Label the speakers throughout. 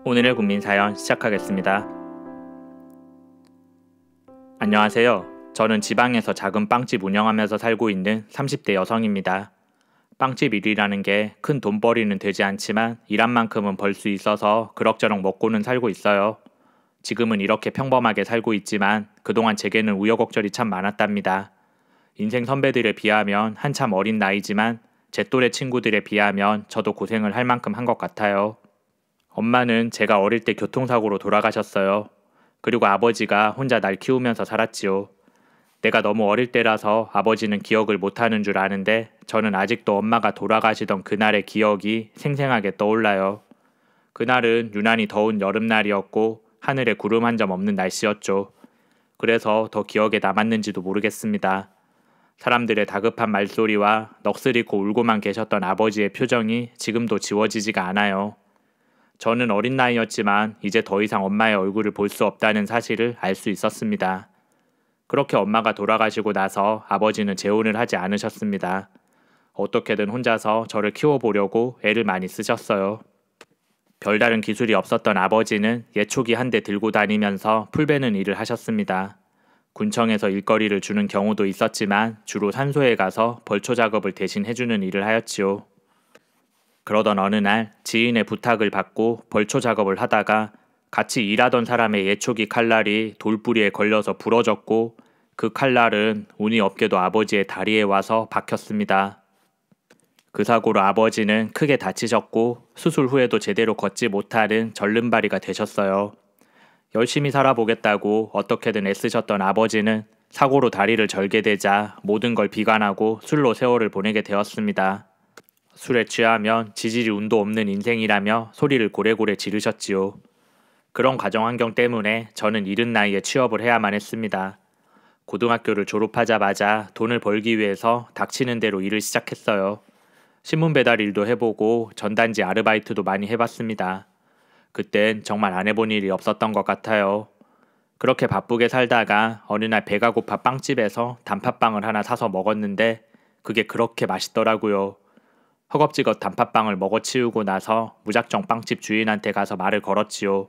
Speaker 1: 오늘의 국민사연 시작하겠습니다. 안녕하세요. 저는 지방에서 작은 빵집 운영하면서 살고 있는 30대 여성입니다. 빵집 일이라는 게 큰 돈벌이는 되지 않지만 일한 만큼은 벌 수 있어서 그럭저럭 먹고는 살고 있어요. 지금은 이렇게 평범하게 살고 있지만 그동안 제게는 우여곡절이 참 많았답니다. 인생 선배들에 비하면 한참 어린 나이지만 제 또래 친구들에 비하면 저도 고생을 할 만큼 한 것 같아요. 엄마는 제가 어릴 때 교통사고로 돌아가셨어요. 그리고 아버지가 혼자 날 키우면서 살았지요. 내가 너무 어릴 때라서 아버지는 기억을 못하는 줄 아는데 저는 아직도 엄마가 돌아가시던 그날의 기억이 생생하게 떠올라요. 그날은 유난히 더운 여름날이었고 하늘에 구름 한 점 없는 날씨였죠. 그래서 더 기억에 남았는지도 모르겠습니다. 사람들의 다급한 말소리와 넋을 잃고 울고만 계셨던 아버지의 표정이 지금도 지워지지가 않아요. 저는 어린 나이였지만 이제 더 이상 엄마의 얼굴을 볼 수 없다는 사실을 알 수 있었습니다. 그렇게 엄마가 돌아가시고 나서 아버지는 재혼을 하지 않으셨습니다. 어떻게든 혼자서 저를 키워보려고 애를 많이 쓰셨어요. 별다른 기술이 없었던 아버지는 예초기 한 대 들고 다니면서 풀 베는 일을 하셨습니다. 군청에서 일거리를 주는 경우도 있었지만 주로 산소에 가서 벌초 작업을 대신 해주는 일을 하였지요. 그러던 어느 날 지인의 부탁을 받고 벌초 작업을 하다가 같이 일하던 사람의 예초기 칼날이 돌부리에 걸려서 부러졌고 그 칼날은 운이 없게도 아버지의 다리에 와서 박혔습니다. 그 사고로 아버지는 크게 다치셨고 수술 후에도 제대로 걷지 못하는 절름발이가 되셨어요. 열심히 살아보겠다고 어떻게든 애쓰셨던 아버지는 사고로 다리를 절게 되자 모든 걸 비관하고 술로 세월을 보내게 되었습니다. 술에 취하면 지질이 운도 없는 인생이라며 소리를 고래고래 지르셨지요. 그런 가정 환경 때문에 저는 이른 나이에 취업을 해야만 했습니다. 고등학교를 졸업하자마자 돈을 벌기 위해서 닥치는 대로 일을 시작했어요. 신문 배달 일도 해보고 전단지 아르바이트도 많이 해봤습니다. 그땐 정말 안 해본 일이 없었던 것 같아요. 그렇게 바쁘게 살다가 어느 날 배가 고파 빵집에서 단팥빵을 하나 사서 먹었는데 그게 그렇게 맛있더라고요. 허겁지겁 단팥빵을 먹어치우고 나서 무작정 빵집 주인한테 가서 말을 걸었지요.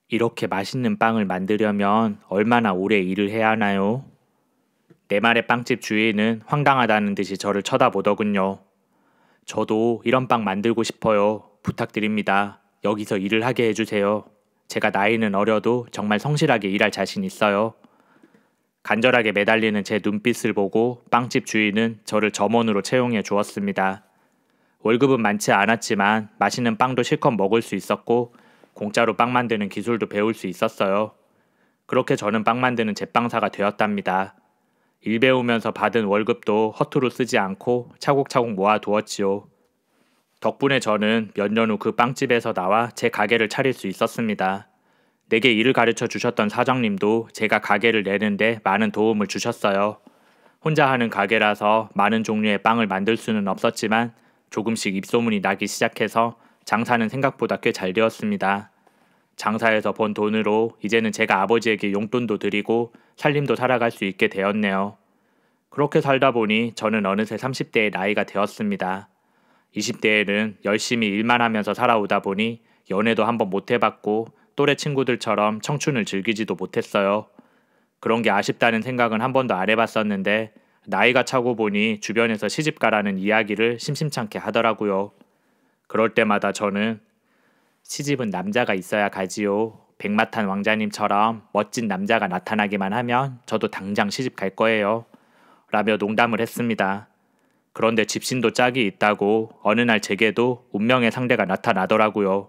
Speaker 1: 이렇게 맛있는 빵을 만들려면 얼마나 오래 일을 해야 하나요? 내 말에 빵집 주인은 황당하다는 듯이 저를 쳐다보더군요. 저도 이런 빵 만들고 싶어요. 부탁드립니다. 여기서 일을 하게 해주세요. 제가 나이는 어려도 정말 성실하게 일할 자신 있어요. 간절하게 매달리는 제 눈빛을 보고 빵집 주인은 저를 점원으로 채용해 주었습니다. 월급은 많지 않았지만 맛있는 빵도 실컷 먹을 수 있었고 공짜로 빵 만드는 기술도 배울 수 있었어요. 그렇게 저는 빵 만드는 제빵사가 되었답니다. 일 배우면서 받은 월급도 허투루 쓰지 않고 차곡차곡 모아두었지요. 덕분에 저는 몇 년 후 그 빵집에서 나와 제 가게를 차릴 수 있었습니다. 내게 일을 가르쳐 주셨던 사장님도 제가 가게를 내는데 많은 도움을 주셨어요. 혼자 하는 가게라서 많은 종류의 빵을 만들 수는 없었지만 조금씩 입소문이 나기 시작해서 장사는 생각보다 꽤 잘 되었습니다. 장사에서 번 돈으로 이제는 제가 아버지에게 용돈도 드리고 살림도 살아갈 수 있게 되었네요. 그렇게 살다 보니 저는 어느새 30대의 나이가 되었습니다. 20대에는 열심히 일만 하면서 살아오다 보니 연애도 한번 못 해봤고 또래 친구들처럼 청춘을 즐기지도 못했어요. 그런 게 아쉽다는 생각은 한 번도 안 해봤었는데 나이가 차고 보니 주변에서 시집가라는 이야기를 심심찮게 하더라고요. 그럴 때마다 저는 시집은 남자가 있어야 가지요. 백마탄 왕자님처럼 멋진 남자가 나타나기만 하면 저도 당장 시집 갈 거예요. 라며 농담을 했습니다. 그런데 집신도 짝이 있다고 어느 날 제게도 운명의 상대가 나타나더라고요.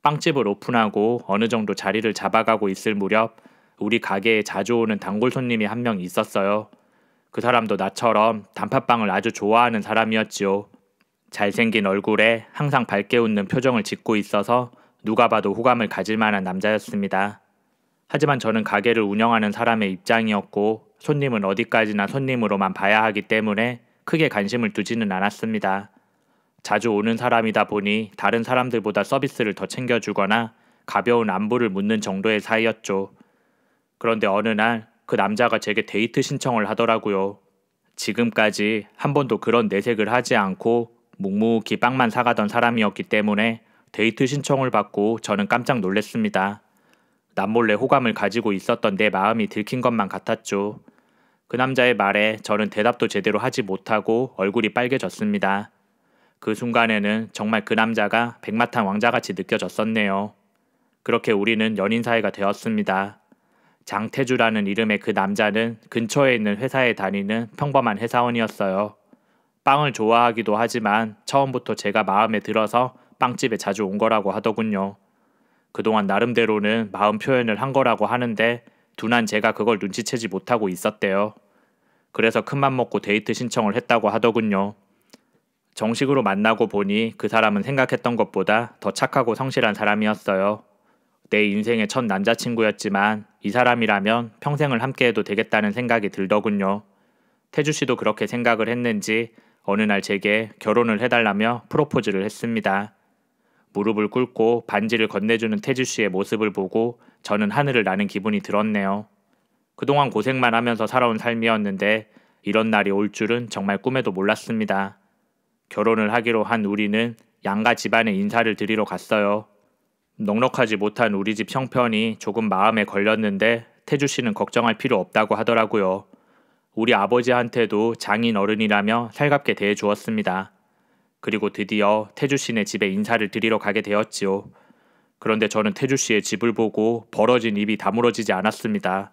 Speaker 1: 빵집을 오픈하고 어느 정도 자리를 잡아가고 있을 무렵 우리 가게에 자주 오는 단골 손님이 한 명 있었어요. 그 사람도 나처럼 단팥빵을 아주 좋아하는 사람이었지요. 잘생긴 얼굴에 항상 밝게 웃는 표정을 짓고 있어서 누가 봐도 호감을 가질 만한 남자였습니다. 하지만 저는 가게를 운영하는 사람의 입장이었고 손님은 어디까지나 손님으로만 봐야 하기 때문에 크게 관심을 두지는 않았습니다. 자주 오는 사람이다 보니 다른 사람들보다 서비스를 더 챙겨주거나 가벼운 안부를 묻는 정도의 사이였죠. 그런데 어느 날 그 남자가 제게 데이트 신청을 하더라고요. 지금까지 한 번도 그런 내색을 하지 않고 묵묵히 빵만 사가던 사람이었기 때문에 데이트 신청을 받고 저는 깜짝 놀랐습니다. 남몰래 호감을 가지고 있었던 내 마음이 들킨 것만 같았죠. 그 남자의 말에 저는 대답도 제대로 하지 못하고 얼굴이 빨개졌습니다. 그 순간에는 정말 그 남자가 백마탄 왕자같이 느껴졌었네요. 그렇게 우리는 연인 사이가 되었습니다. 장태주라는 이름의 그 남자는 근처에 있는 회사에 다니는 평범한 회사원이었어요. 빵을 좋아하기도 하지만 처음부터 제가 마음에 들어서 빵집에 자주 온 거라고 하더군요. 그동안 나름대로는 마음 표현을 한 거라고 하는데 둔한 제가 그걸 눈치채지 못하고 있었대요. 그래서 큰맘 먹고 데이트 신청을 했다고 하더군요. 정식으로 만나고 보니 그 사람은 생각했던 것보다 더 착하고 성실한 사람이었어요. 내 인생의 첫 남자친구였지만 이 사람이라면 평생을 함께해도 되겠다는 생각이 들더군요. 태주 씨도 그렇게 생각을 했는지 어느 날 제게 결혼을 해달라며 프로포즈를 했습니다. 무릎을 꿇고 반지를 건네주는 태주 씨의 모습을 보고 저는 하늘을 나는 기분이 들었네요. 그동안 고생만 하면서 살아온 삶이었는데 이런 날이 올 줄은 정말 꿈에도 몰랐습니다. 결혼을 하기로 한 우리는 양가 집안에 인사를 드리러 갔어요. 넉넉하지 못한 우리 집 형편이 조금 마음에 걸렸는데 태주 씨는 걱정할 필요 없다고 하더라고요. 우리 아버지한테도 장인 어른이라며 살갑게 대해 주었습니다. 그리고 드디어 태주 씨네 집에 인사를 드리러 가게 되었지요. 그런데 저는 태주 씨의 집을 보고 벌어진 입이 다물어지지 않았습니다.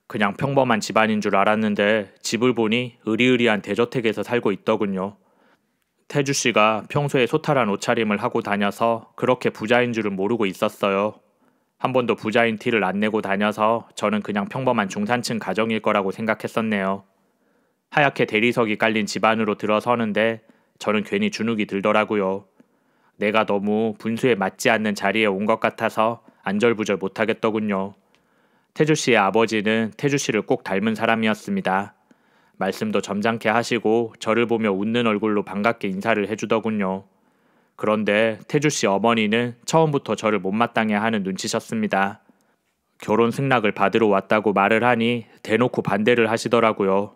Speaker 1: 그냥 평범한 집안인 줄 알았는데 집을 보니 으리으리한 대저택에서 살고 있더군요. 태주 씨가 평소에 소탈한 옷차림을 하고 다녀서 그렇게 부자인 줄은 모르고 있었어요. 한 번도 부자인 티를 안 내고 다녀서 저는 그냥 평범한 중산층 가정일 거라고 생각했었네요. 하얗게 대리석이 깔린 집 안으로 들어서는데 저는 괜히 주눅이 들더라고요. 내가 너무 분수에 맞지 않는 자리에 온 것 같아서 안절부절 못하겠더군요. 태주 씨의 아버지는 태주 씨를 꼭 닮은 사람이었습니다. 말씀도 점잖게 하시고 저를 보며 웃는 얼굴로 반갑게 인사를 해주더군요. 그런데 태주 씨 어머니는 처음부터 저를 못마땅해 하는 눈치셨습니다. 결혼 승낙을 받으러 왔다고 말을 하니 대놓고 반대를 하시더라고요.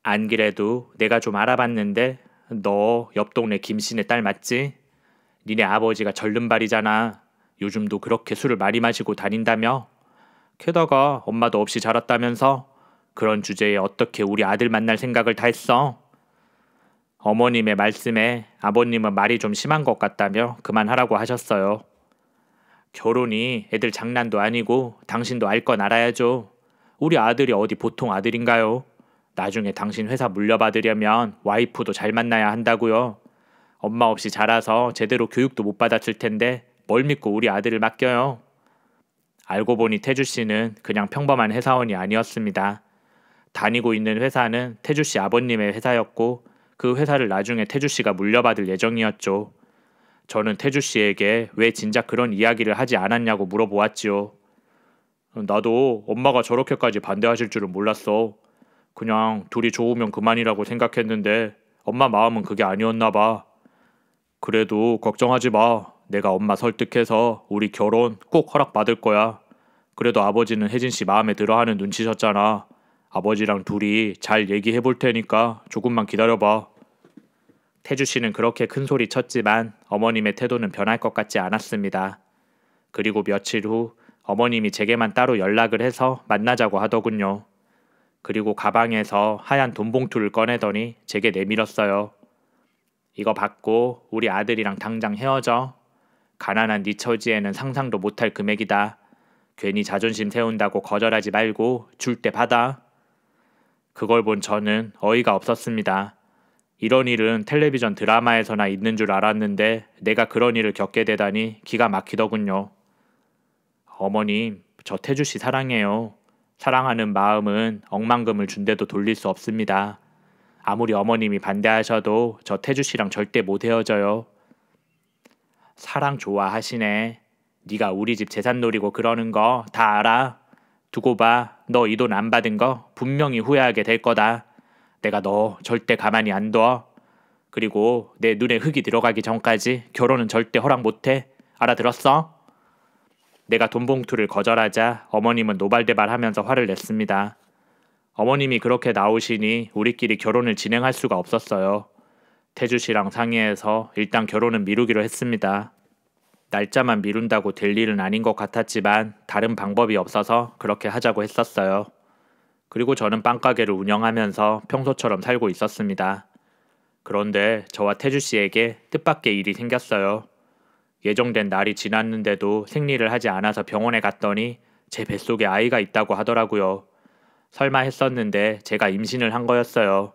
Speaker 1: 안 그래도 내가 좀 알아봤는데 너 옆 동네 김씨네 딸 맞지? 니네 아버지가 절름발이잖아. 요즘도 그렇게 술을 많이 마시고 다닌다며? 게다가 엄마도 없이 자랐다면서? 그런 주제에 어떻게 우리 아들 만날 생각을 다 했어? 어머님의 말씀에 아버님은 말이 좀 심한 것 같다며 그만하라고 하셨어요. 결혼이 애들 장난도 아니고 당신도 알 건 알아야죠. 우리 아들이 어디 보통 아들인가요? 나중에 당신 회사 물려받으려면 와이프도 잘 만나야 한다고요. 엄마 없이 자라서 제대로 교육도 못 받았을 텐데 뭘 믿고 우리 아들을 맡겨요? 알고 보니 태주 씨는 그냥 평범한 회사원이 아니었습니다. 다니고 있는 회사는 태주 씨 아버님의 회사였고 그 회사를 나중에 태주 씨가 물려받을 예정이었죠. 저는 태주 씨에게 왜 진작 그런 이야기를 하지 않았냐고 물어보았지요. 나도 엄마가 저렇게까지 반대하실 줄은 몰랐어. 그냥 둘이 좋으면 그만이라고 생각했는데 엄마 마음은 그게 아니었나 봐. 그래도 걱정하지 마. 내가 엄마 설득해서 우리 결혼 꼭 허락받을 거야. 그래도 아버지는 혜진 씨 마음에 들어하는 눈치셨잖아. 아버지랑 둘이 잘 얘기해 볼 테니까 조금만 기다려봐. 태주 씨는 그렇게 큰 소리 쳤지만 어머님의 태도는 변할 것 같지 않았습니다. 그리고 며칠 후 어머님이 제게만 따로 연락을 해서 만나자고 하더군요. 그리고 가방에서 하얀 돈 봉투를 꺼내더니 제게 내밀었어요. 이거 받고 우리 아들이랑 당장 헤어져. 가난한 네 처지에는 상상도 못할 금액이다. 괜히 자존심 세운다고 거절하지 말고 줄 때 받아. 그걸 본 저는 어이가 없었습니다. 이런 일은 텔레비전 드라마에서나 있는 줄 알았는데 내가 그런 일을 겪게 되다니 기가 막히더군요. 어머님, 저 태주 씨 사랑해요. 사랑하는 마음은 억만금을 준대도 돌릴 수 없습니다. 아무리 어머님이 반대하셔도 저 태주 씨랑 절대 못 헤어져요. 사랑 좋아하시네. 네가 우리 집 재산 노리고 그러는 거 다 알아. 두고 봐. 너 이 돈 안 받은 거 분명히 후회하게 될 거다. 내가 너 절대 가만히 안 둬. 그리고 내 눈에 흙이 들어가기 전까지 결혼은 절대 허락 못해. 알아들었어? 내가 돈 봉투를 거절하자 어머님은 노발대발하면서 화를 냈습니다. 어머님이 그렇게 나오시니 우리끼리 결혼을 진행할 수가 없었어요. 태주 씨랑 상의해서 일단 결혼은 미루기로 했습니다. 날짜만 미룬다고 될 일은 아닌 것 같았지만 다른 방법이 없어서 그렇게 하자고 했었어요. 그리고 저는 빵가게를 운영하면서 평소처럼 살고 있었습니다. 그런데 저와 태주 씨에게 뜻밖의 일이 생겼어요. 예정된 날이 지났는데도 생리를 하지 않아서 병원에 갔더니 제 뱃속에 아이가 있다고 하더라고요. 설마 했었는데 제가 임신을 한 거였어요.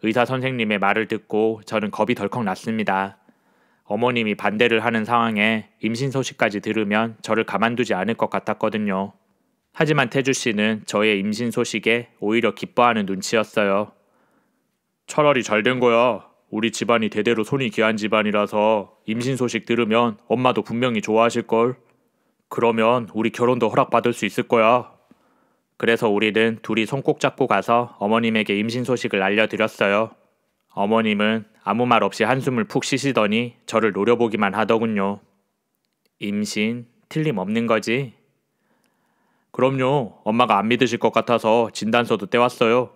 Speaker 1: 의사 선생님의 말을 듣고 저는 겁이 덜컥 났습니다. 어머님이 반대를 하는 상황에 임신 소식까지 들으면 저를 가만두지 않을 것 같았거든요. 하지만 태주 씨는 저의 임신 소식에 오히려 기뻐하는 눈치였어요. 차라리 잘 된 거야. 우리 집안이 대대로 손이 귀한 집안이라서 임신 소식 들으면 엄마도 분명히 좋아하실걸. 그러면 우리 결혼도 허락받을 수 있을 거야. 그래서 우리는 둘이 손 꼭 잡고 가서 어머님에게 임신 소식을 알려드렸어요. 어머님은 아무 말 없이 한숨을 푹 쉬시더니 저를 노려보기만 하더군요. 임신 틀림없는 거지? 그럼요. 엄마가 안 믿으실 것 같아서 진단서도 떼왔어요.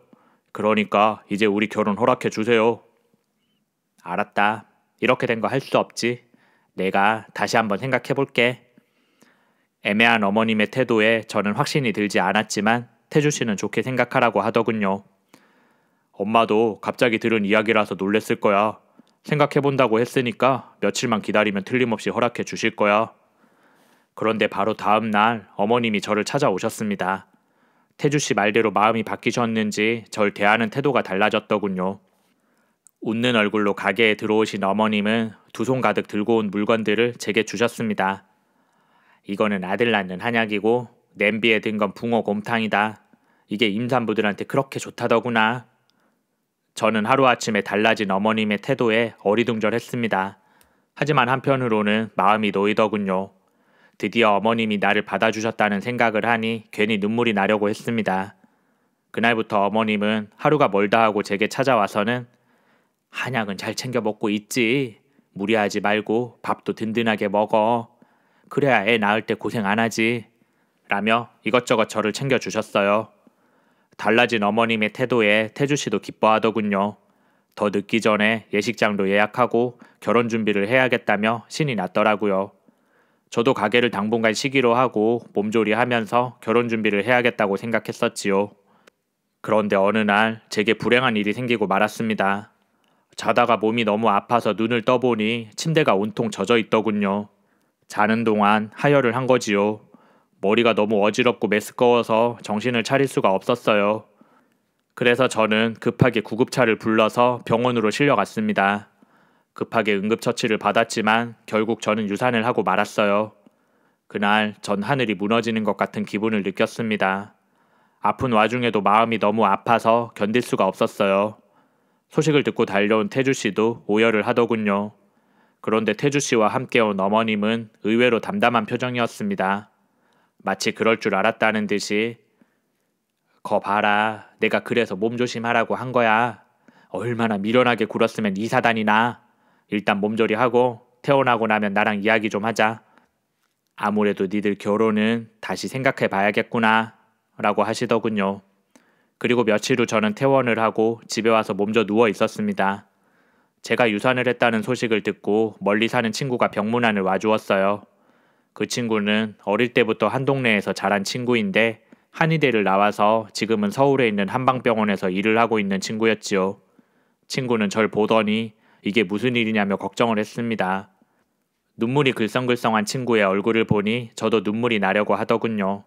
Speaker 1: 그러니까 이제 우리 결혼 허락해 주세요. 알았다. 이렇게 된 거 할 수 없지. 내가 다시 한번 생각해 볼게. 애매한 어머님의 태도에 저는 확신이 들지 않았지만 태주 씨는 좋게 생각하라고 하더군요. 엄마도 갑자기 들은 이야기라서 놀랬을 거야. 생각해 본다고 했으니까 며칠만 기다리면 틀림없이 허락해 주실 거야. 그런데 바로 다음 날 어머님이 저를 찾아오셨습니다. 태주 씨 말대로 마음이 바뀌셨는지 절 대하는 태도가 달라졌더군요. 웃는 얼굴로 가게에 들어오신 어머님은 두 손 가득 들고 온 물건들을 제게 주셨습니다. 이거는 아들 낳는 한약이고 냄비에 든 건 붕어 곰탕이다. 이게 임산부들한테 그렇게 좋다더구나. 저는 하루아침에 달라진 어머님의 태도에 어리둥절했습니다. 하지만 한편으로는 마음이 놓이더군요. 드디어 어머님이 나를 받아주셨다는 생각을 하니 괜히 눈물이 나려고 했습니다. 그날부터 어머님은 하루가 멀다 하고 제게 찾아와서는 한약은 잘 챙겨 먹고 있지. 무리하지 말고 밥도 든든하게 먹어. 그래야 애 낳을 때 고생 안 하지. 라며 이것저것 저를 챙겨주셨어요. 달라진 어머님의 태도에 태주 씨도 기뻐하더군요. 더 늦기 전에 예식장도 예약하고 결혼 준비를 해야겠다며 신이 났더라고요. 저도 가게를 당분간 쉬기로 하고 몸조리하면서 결혼 준비를 해야겠다고 생각했었지요. 그런데 어느 날 제게 불행한 일이 생기고 말았습니다. 자다가 몸이 너무 아파서 눈을 떠보니 침대가 온통 젖어 있더군요. 자는 동안 하혈을 한 거지요. 머리가 너무 어지럽고 메스꺼워서 정신을 차릴 수가 없었어요. 그래서 저는 급하게 구급차를 불러서 병원으로 실려갔습니다. 급하게 응급처치를 받았지만 결국 저는 유산을 하고 말았어요. 그날 전 하늘이 무너지는 것 같은 기분을 느꼈습니다. 아픈 와중에도 마음이 너무 아파서 견딜 수가 없었어요. 소식을 듣고 달려온 태주 씨도 오열을 하더군요. 그런데 태주 씨와 함께 온 어머님은 의외로 담담한 표정이었습니다. 마치 그럴 줄 알았다는 듯이 거 봐라. 내가 그래서 몸조심하라고 한 거야. 얼마나 미련하게 굴었으면 이 사단이 나. 일단 몸조리하고 퇴원하고 나면 나랑 이야기 좀 하자. 아무래도 니들 결혼은 다시 생각해 봐야겠구나. 라고 하시더군요. 그리고 며칠 후 저는 퇴원을 하고 집에 와서 몸져 누워 있었습니다. 제가 유산을 했다는 소식을 듣고 멀리 사는 친구가 병문안을 와주었어요. 그 친구는 어릴 때부터 한 동네에서 자란 친구인데 한의대를 나와서 지금은 서울에 있는 한방병원에서 일을 하고 있는 친구였지요. 친구는 절 보더니 이게 무슨 일이냐며 걱정을 했습니다. 눈물이 글썽글썽한 친구의 얼굴을 보니 저도 눈물이 나려고 하더군요.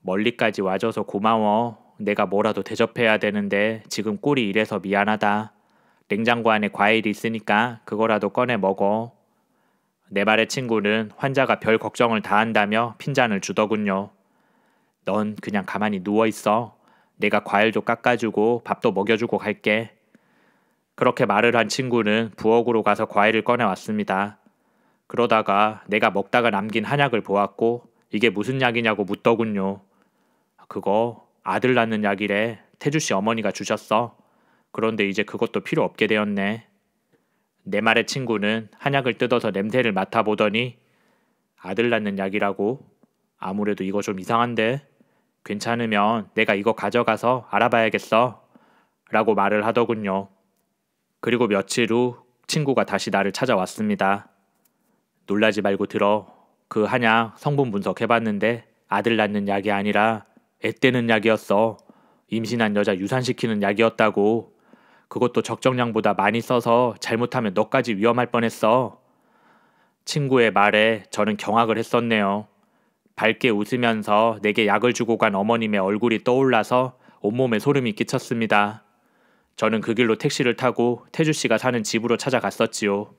Speaker 1: 멀리까지 와줘서 고마워. 내가 뭐라도 대접해야 되는데 지금 꼴이 이래서 미안하다. 냉장고 안에 과일이 있으니까 그거라도 꺼내 먹어. 내 말에 친구는 환자가 별 걱정을 다 한다며 핀잔을 주더군요. 넌 그냥 가만히 누워있어. 내가 과일도 깎아주고 밥도 먹여주고 갈게. 그렇게 말을 한 친구는 부엌으로 가서 과일을 꺼내왔습니다. 그러다가 내가 먹다가 남긴 한약을 보았고 이게 무슨 약이냐고 묻더군요. 그거 아들 낳는 약이래. 태주씨 어머니가 주셨어. 그런데 이제 그것도 필요 없게 되었네. 내 말에 친구는 한약을 뜯어서 냄새를 맡아보더니 아들 낳는 약이라고? 아무래도 이거 좀 이상한데? 괜찮으면 내가 이거 가져가서 알아봐야겠어. 라고 말을 하더군요. 그리고 며칠 후 친구가 다시 나를 찾아왔습니다. 놀라지 말고 들어. 그 한약 성분 분석해봤는데 아들 낳는 약이 아니라 애 떼는 약이었어. 임신한 여자 유산시키는 약이었다고. 그것도 적정량보다 많이 써서 잘못하면 너까지 위험할 뻔했어. 친구의 말에 저는 경악을 했었네요. 밝게 웃으면서 내게 약을 주고 간 어머님의 얼굴이 떠올라서 온몸에 소름이 끼쳤습니다. 저는 그 길로 택시를 타고 태주 씨가 사는 집으로 찾아갔었지요.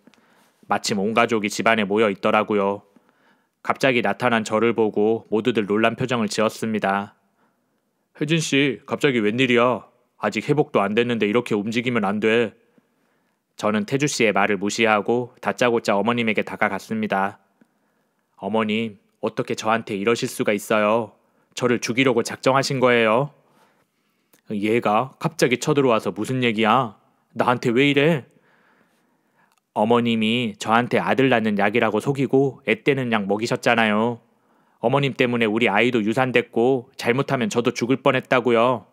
Speaker 1: 마침 온 가족이 집안에 모여 있더라고요. 갑자기 나타난 저를 보고 모두들 놀란 표정을 지었습니다. 혜진 씨, 갑자기 웬일이야? 아직 회복도 안 됐는데 이렇게 움직이면 안 돼. 저는 태주 씨의 말을 무시하고 다짜고짜 어머님에게 다가갔습니다. 어머님, 어떻게 저한테 이러실 수가 있어요? 저를 죽이려고 작정하신 거예요? 얘가 갑자기 쳐들어와서 무슨 얘기야? 나한테 왜 이래? 어머님이 저한테 아들 낳는 약이라고 속이고 애 떼는 약 먹이셨잖아요. 어머님 때문에 우리 아이도 유산됐고 잘못하면 저도 죽을 뻔했다고요.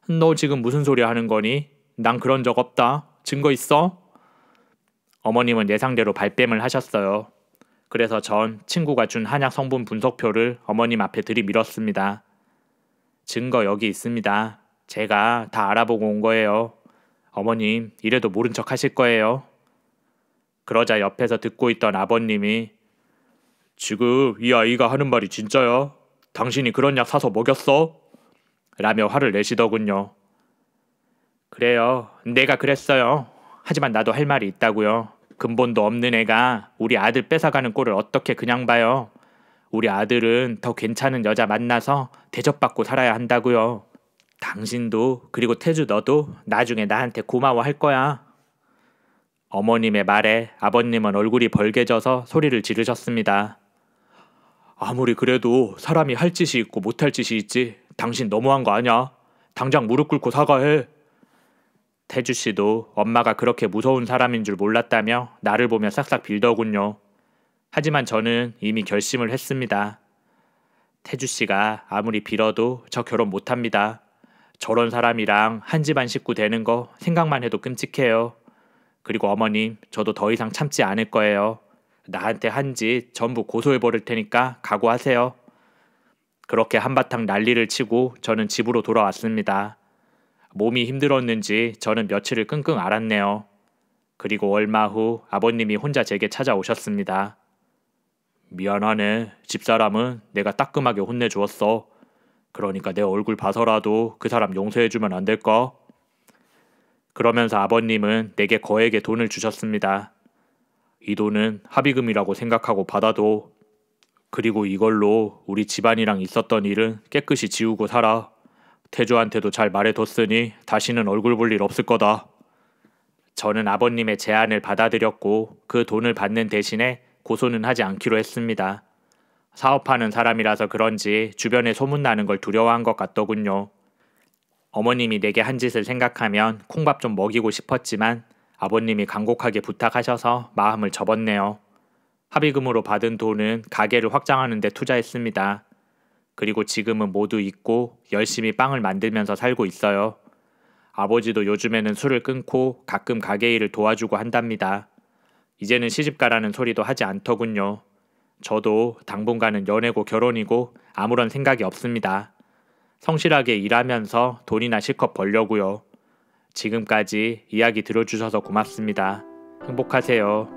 Speaker 1: 너 지금 무슨 소리 하는 거니? 난 그런 적 없다. 증거 있어? 어머님은 예상대로 발뺌을 하셨어요. 그래서 전 친구가 준 한약 성분 분석표를 어머님 앞에 들이밀었습니다. 증거 여기 있습니다. 제가 다 알아보고 온 거예요. 어머님, 이래도 모른 척 하실 거예요. 그러자 옆에서 듣고 있던 아버님이 지금 이 아이가 하는 말이 진짜야? 당신이 그런 약 사서 먹였어? 라며 화를 내시더군요. 그래요. 내가 그랬어요. 하지만 나도 할 말이 있다고요. 근본도 없는 애가 우리 아들 뺏어가는 꼴을 어떻게 그냥 봐요. 우리 아들은 더 괜찮은 여자 만나서 대접받고 살아야 한다고요. 당신도 그리고 태주 너도 나중에 나한테 고마워할 거야. 어머님의 말에 아버님은 얼굴이 벌개져서 소리를 지르셨습니다. 아무리 그래도 사람이 할 짓이 있고 못할 짓이 있지. 당신 너무한 거 아냐? 당장 무릎 꿇고 사과해. 태주 씨도 엄마가 그렇게 무서운 사람인 줄 몰랐다며 나를 보며 싹싹 빌더군요. 하지만 저는 이미 결심을 했습니다. 태주 씨가 아무리 빌어도 저 결혼 못합니다. 저런 사람이랑 한 집안 식구 되는 거 생각만 해도 끔찍해요. 그리고 어머님, 저도 더 이상 참지 않을 거예요. 나한테 한 짓 전부 고소해버릴 테니까 각오하세요. 그렇게 한바탕 난리를 치고 저는 집으로 돌아왔습니다. 몸이 힘들었는지 저는 며칠을 끙끙 앓았네요. 그리고 얼마 후 아버님이 혼자 제게 찾아오셨습니다. 미안하네. 집사람은 내가 따끔하게 혼내주었어. 그러니까 내 얼굴 봐서라도 그 사람 용서해주면 안 될까? 그러면서 아버님은 내게 거액의 돈을 주셨습니다. 이 돈은 합의금이라고 생각하고 받아도. 그리고 이걸로 우리 집안이랑 있었던 일은 깨끗이 지우고 살아. 태주한테도 잘 말해뒀으니 다시는 얼굴 볼 일 없을 거다. 저는 아버님의 제안을 받아들였고 그 돈을 받는 대신에 고소는 하지 않기로 했습니다. 사업하는 사람이라서 그런지 주변에 소문나는 걸 두려워한 것 같더군요. 어머님이 내게 한 짓을 생각하면 콩밥 좀 먹이고 싶었지만 아버님이 간곡하게 부탁하셔서 마음을 접었네요. 합의금으로 받은 돈은 가게를 확장하는 데 투자했습니다. 그리고 지금은 모두 잊고 열심히 빵을 만들면서 살고 있어요. 아버지도 요즘에는 술을 끊고 가끔 가게 일을 도와주고 한답니다. 이제는 시집가라는 소리도 하지 않더군요. 저도 당분간은 연애고 결혼이고 아무런 생각이 없습니다. 성실하게 일하면서 돈이나 실컷 벌려고요. 지금까지 이야기 들어주셔서 고맙습니다. 행복하세요.